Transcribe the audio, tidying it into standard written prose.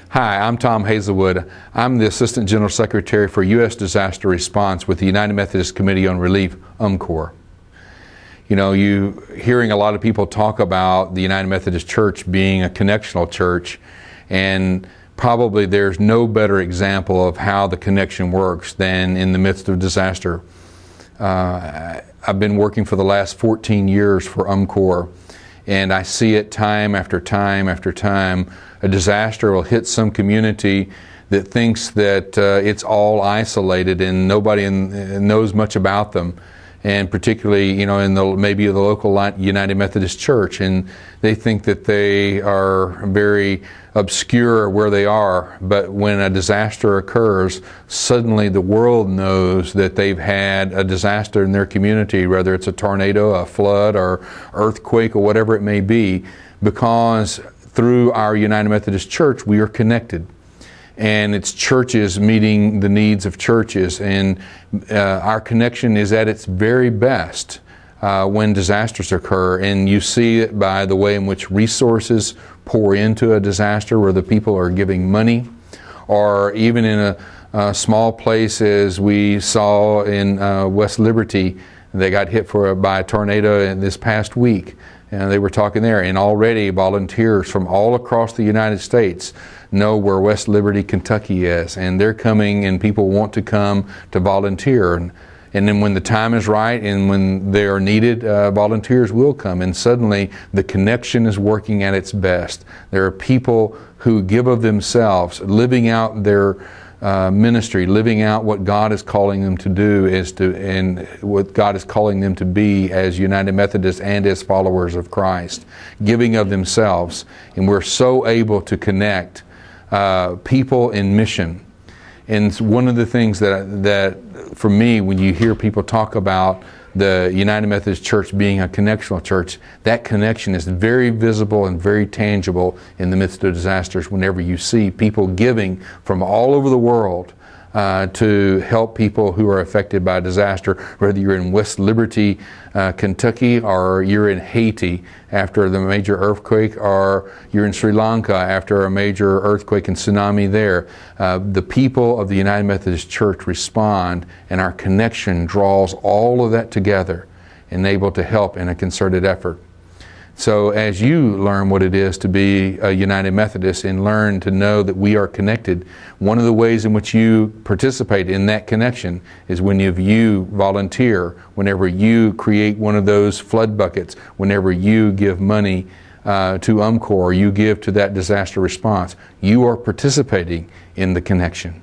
Hi, I'm Tom Hazelwood. I'm the Assistant General Secretary for U.S. Disaster Response with the United Methodist Committee on Relief, UMCOR. You know, you hearing a lot of people talk about the United Methodist Church being a connectional church, and probably there's no better example of how the connection works than in the midst of disaster. I've been working for the last 14 years for UMCOR, and I see it time after time after time. A disaster will hit some community that thinks that it's all isolated and nobody knows much about them, and particularly, you know, in maybe the local United Methodist Church, and they think that they are very obscure where they are. But when a disaster occurs, suddenly the world knows that they've had a disaster in their community, whether it's a tornado, a flood, or earthquake, or whatever it may be, because through our United Methodist Church we are connected. And it's churches meeting the needs of churches, and our connection is at its very best when disasters occur. And you see it by the way in which resources pour into a disaster, where the people are giving money, or even in a small place as we saw in West Liberty. They got hit by a tornado in this past week, and they were talking there, and already volunteers from all across the United States know where West Liberty, Kentucky is, and they're coming, and people want to come to volunteer. And then when the time is right and when they are needed, volunteers will come, and suddenly the connection is working at its best. There are people who give of themselves, living out their ministry, living out what God is calling them to do, and what God is calling them to be as United Methodists and as followers of Christ, giving of themselves. And we're so able to connect people in mission. And one of the things that for me, when you hear people talk about the United Methodist Church being a connectional church, that connection is very visible and very tangible in the midst of disasters. Whenever you see people giving from all over the world to help people who are affected by disaster, whether you're in West Liberty, Kentucky, or you're in Haiti after the major earthquake, or you're in Sri Lanka after a major earthquake and tsunami there. The people of the United Methodist Church respond, and our connection draws all of that together and able to help in a concerted effort. So as you learn what it is to be a United Methodist and learn to know that we are connected, one of the ways in which you participate in that connection is when you volunteer, whenever you create one of those flood buckets, whenever you give money to UMCOR, you give to that disaster response. You are participating in the connection.